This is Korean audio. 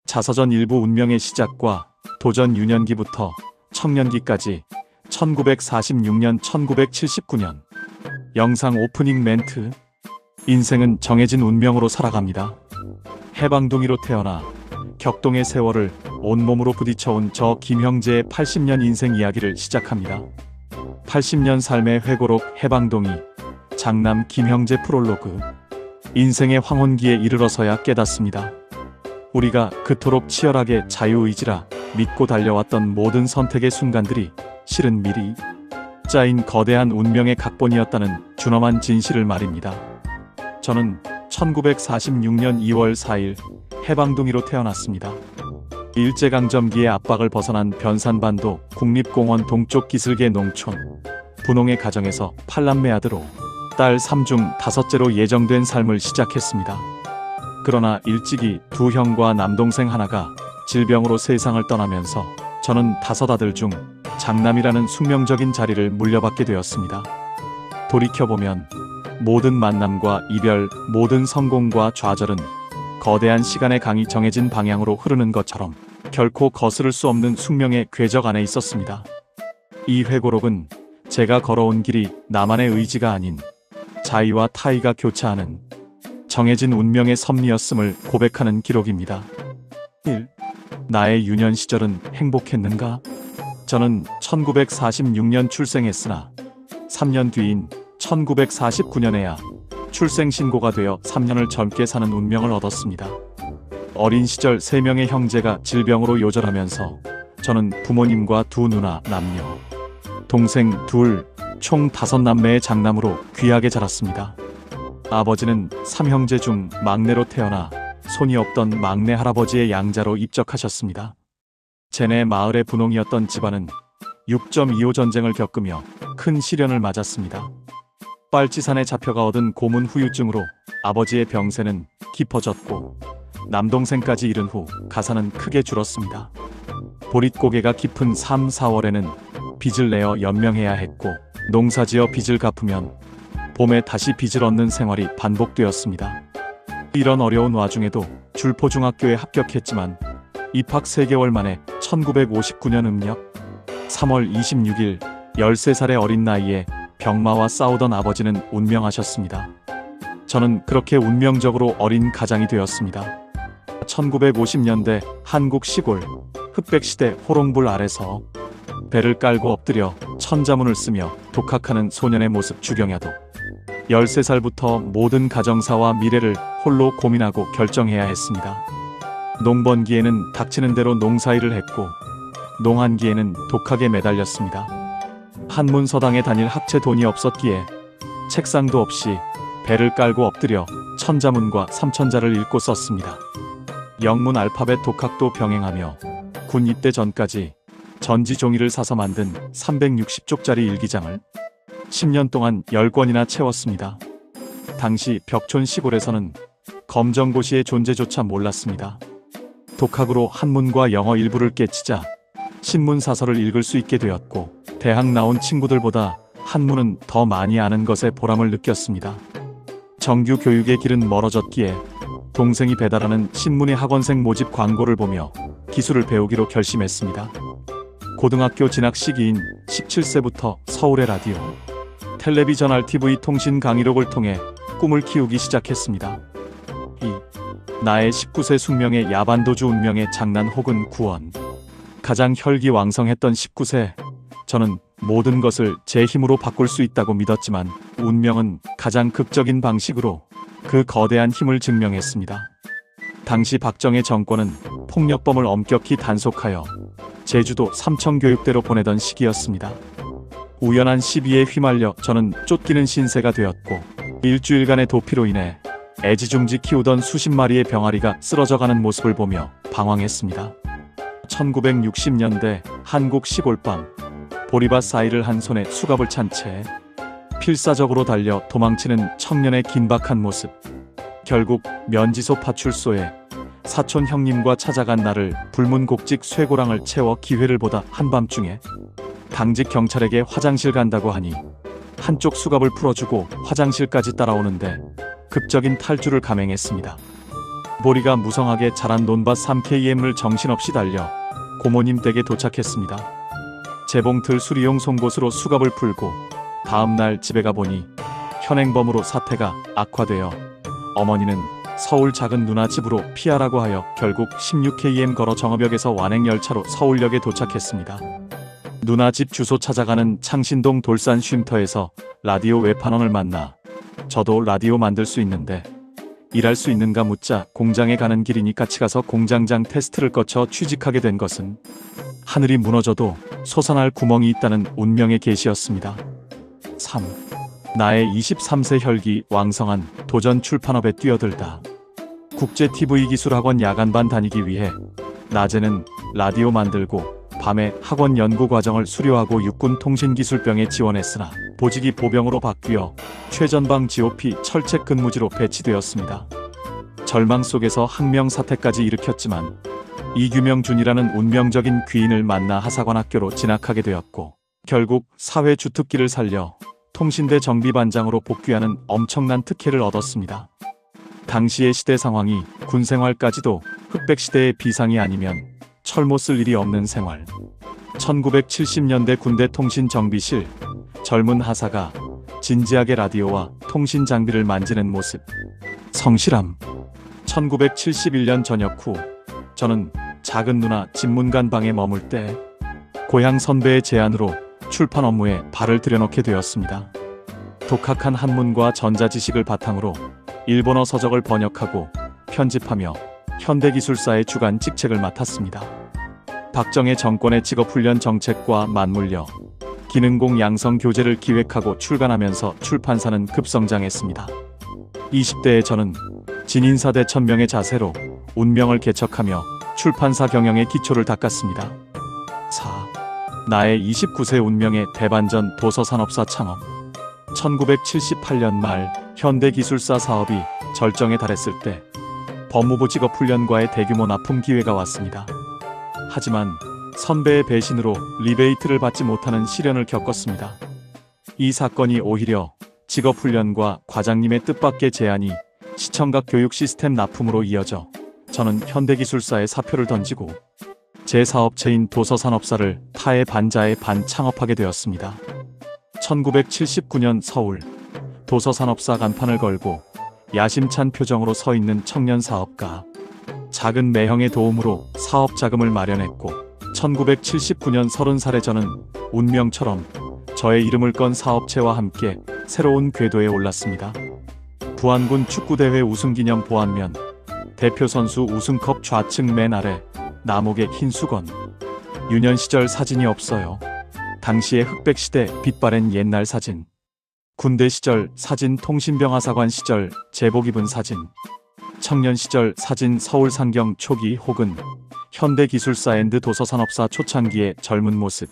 자서전 일부 운명의 시작과 도전 유년기부터 청년기까지 1946년 1979년 영상 오프닝 멘트. 인생은 정해진 운명으로 살아갑니다. 해방둥이로 태어나 격동의 세월을 온몸으로 부딪혀온 저 김형재의 80년 인생 이야기를 시작합니다. 80년 삶의 회고록 해방둥이 장남 김형재 프롤로그. 인생의 황혼기에 이르러서야 깨닫습니다. 우리가 그토록 치열하게 자유의지라 믿고 달려왔던 모든 선택의 순간들이 실은 미리 짜인 거대한 운명의 각본이었다는 준엄한 진실을 말입니다. 저는 1946년 2월 4일 해방둥이로 태어났습니다. 일제강점기의 압박을 벗어난 변산반도 국립공원 동쪽 기슭의 농촌 분홍의 가정에서 8남매 아들로 딸 3중 5째로 예정된 삶을 시작했습니다. 그러나 일찍이 두 형과 남동생 하나가 질병으로 세상을 떠나면서 저는 5 아들 중 장남이라는 숙명적인 자리를 물려받게 되었습니다. 돌이켜보면 모든 만남과 이별, 모든 성공과 좌절은 거대한 시간의 강이 정해진 방향으로 흐르는 것처럼 결코 거스를 수 없는 숙명의 궤적 안에 있었습니다. 이 회고록은 제가 걸어온 길이 나만의 의지가 아닌 자의와 타의가 교차하는 정해진 운명의 섭리였음을 고백하는 기록입니다. 1. 나의 유년 시절은 행복했는가? 저는 1946년 출생했으나 3년 뒤인 1949년에야 출생신고가 되어 3년을 젊게 사는 운명을 얻었습니다. 어린 시절 3명의 형제가 질병으로 요절하면서 저는 부모님과 2 누나, 남녀, 동생 2, 총 5남매의 장남으로 귀하게 자랐습니다. 아버지는 3형제 중 막내로 태어나 손이 없던 막내 할아버지의 양자로 입적하셨습니다. 제네 마을의 분홍이었던 집안은 6.25 전쟁을 겪으며 큰 시련을 맞았습니다. 빨치산에 잡혀가 얻은 고문 후유증으로 아버지의 병세는 깊어졌고 남동생까지 잃은 후 가사는 크게 줄었습니다. 보릿고개가 깊은 3, 4월에는 빚을 내어 연명해야 했고 농사지어 빚을 갚으면 봄에 다시 빚을 얻는 생활이 반복되었습니다. 이런 어려운 와중에도 줄포중학교에 합격했지만 입학 3개월 만에 1959년 음력 3월 26일 13살의 어린 나이에 병마와 싸우던 아버지는 운명하셨습니다. 저는 그렇게 운명적으로 어린 가장이 되었습니다. 1950년대 한국 시골 흑백시대 호롱불 아래서 배를 깔고 엎드려 천자문을 쓰며 독학하는 소년의 모습 주경야도 13살부터 모든 가정사와 미래를 홀로 고민하고 결정해야 했습니다. 농번기에는 닥치는 대로 농사일을 했고 농한기에는 독학에 매달렸습니다. 한문서당에 다닐 학체 돈이 없었기에 책상도 없이 배를 깔고 엎드려 천자문과 삼천자를 읽고 썼습니다. 영문 알파벳 독학도 병행하며 군 입대 전까지 전지 종이를 사서 만든 360쪽짜리 일기장을 10년 동안 10권이나 채웠습니다. 당시 벽촌 시골에서는 검정고시의 존재조차 몰랐습니다. 독학으로 한문과 영어 일부를 깨치자 신문사설을 읽을 수 있게 되었고 대학 나온 친구들보다 한문은 더 많이 아는 것에 보람을 느꼈습니다. 정규 교육의 길은 멀어졌기에 동생이 배달하는 신문의 학원생 모집 광고를 보며 기술을 배우기로 결심했습니다. 고등학교 진학 시기인 17세부터 서울의 라디오, 텔레비전 RTV 통신 강의록을 통해 꿈을 키우기 시작했습니다. 2. 나의 19세 숙명의 야반도주 운명의 장난 혹은 구원. 가장 혈기왕성했던 19세, 저는 모든 것을 제 힘으로 바꿀 수 있다고 믿었지만 운명은 가장 극적인 방식으로 그 거대한 힘을 증명했습니다. 당시 박정희 정권은 폭력범을 엄격히 단속하여 제주도 삼청교육대로 보내던 시기였습니다. 우연한 시비에 휘말려 저는 쫓기는 신세가 되었고 일주일간의 도피로 인해 애지중지 키우던 수십 마리의 병아리가 쓰러져가는 모습을 보며 방황했습니다. 1960년대 한국 시골밤, 보리밭 사이를 한 손에 수갑을 찬 채 필사적으로 달려 도망치는 청년의 긴박한 모습. 결국 면지소 파출소에 사촌 형님과 찾아간 나를 불문곡직 쇠고랑을 채워 기회를 보다 한밤중에 당직 경찰에게 화장실 간다고 하니 한쪽 수갑을 풀어주고 화장실까지 따라오는데 극적인 탈주를 감행했습니다. 보리가 무성하게 자란 논밭 3km를 정신없이 달려 고모님 댁에 도착했습니다. 재봉틀 수리용 송곳으로 수갑을 풀고 다음날 집에 가보니 현행범으로 사태가 악화되어 어머니는 서울 작은 누나 집으로 피하라고 하여 결국 16km 걸어 정읍역에서 완행열차로 서울역에 도착했습니다. 누나 집 주소 찾아가는 창신동 돌산 쉼터에서 라디오 외판원을 만나 저도 라디오 만들 수 있는데 일할 수 있는가 묻자 공장에 가는 길이니 같이 가서 공장장 테스트를 거쳐 취직하게 된 것은 하늘이 무너져도 솟아날 구멍이 있다는 운명의 계시였습니다. 3. 나의 23세 혈기 왕성한 도전 출판업에 뛰어들다. 국제 TV 기술학원 야간반 다니기 위해 낮에는 라디오 만들고 밤에 학원 연구과정을 수료하고 육군통신기술병에 지원했으나 보직이 보병으로 바뀌어 최전방 GOP 철책 근무지로 배치되었습니다. 절망 속에서 항명사태까지 일으켰지만 이규명준이라는 운명적인 귀인을 만나 하사관학교로 진학하게 되었고 결국 사회주특기를 살려 통신대 정비반장으로 복귀하는 엄청난 특혜를 얻었습니다. 당시의 시대 상황이 군생활까지도 흑백시대의 비상이 아니면 철모 쓸 일이 없는 생활. 1970년대 군대 통신정비실. 젊은 하사가 진지하게 라디오와 통신 장비를 만지는 모습. 성실함. 1971년 전역 후 저는 작은 누나 집문간 방에 머물 때 고향 선배의 제안으로 출판 업무에 발을 들여놓게 되었습니다. 독학한 한문과 전자지식을 바탕으로 일본어 서적을 번역하고 편집하며 현대기술사의 주간 직책을 맡았습니다. 박정희 정권의 직업훈련 정책과 맞물려 기능공 양성 교재를 기획하고 출간하면서 출판사는 급성장했습니다. 20대의 저는 진인사대 천명의 자세로 운명을 개척하며 출판사 경영의 기초를 닦았습니다. 4. 나의 29세 운명의 대반전 도서산업사 창업. 1978년 말 현대기술사 사업이 절정에 달했을 때 법무부 직업훈련과의 대규모 납품 기회가 왔습니다. 하지만 선배의 배신으로 리베이트를 받지 못하는 시련을 겪었습니다. 이 사건이 오히려 직업훈련과 과장님의 뜻밖의 제안이 시청각 교육 시스템 납품으로 이어져 저는 현대기술사에 사표를 던지고 제 사업체인 도서산업사를 타의 반자의 반 창업하게 되었습니다. 1979년 서울 도서산업사 간판을 걸고 야심찬 표정으로 서 있는 청년 사업가. 작은 매형의 도움으로 사업 자금을 마련했고 1979년 30살의 저는 운명처럼 저의 이름을 건 사업체와 함께 새로운 궤도에 올랐습니다. 부안군 축구대회 우승기념 보안면, 대표 선수 우승컵 좌측 맨 아래 나목의 흰 수건. 유년 시절 사진이 없어요. 당시의 흑백시대 빛바랜 옛날 사진. 군대 시절 사진 통신병하사관 시절 제복 입은 사진. 청년 시절 사진 서울 상경 초기 혹은 현대기술사 앤드 도서산업사 초창기의 젊은 모습.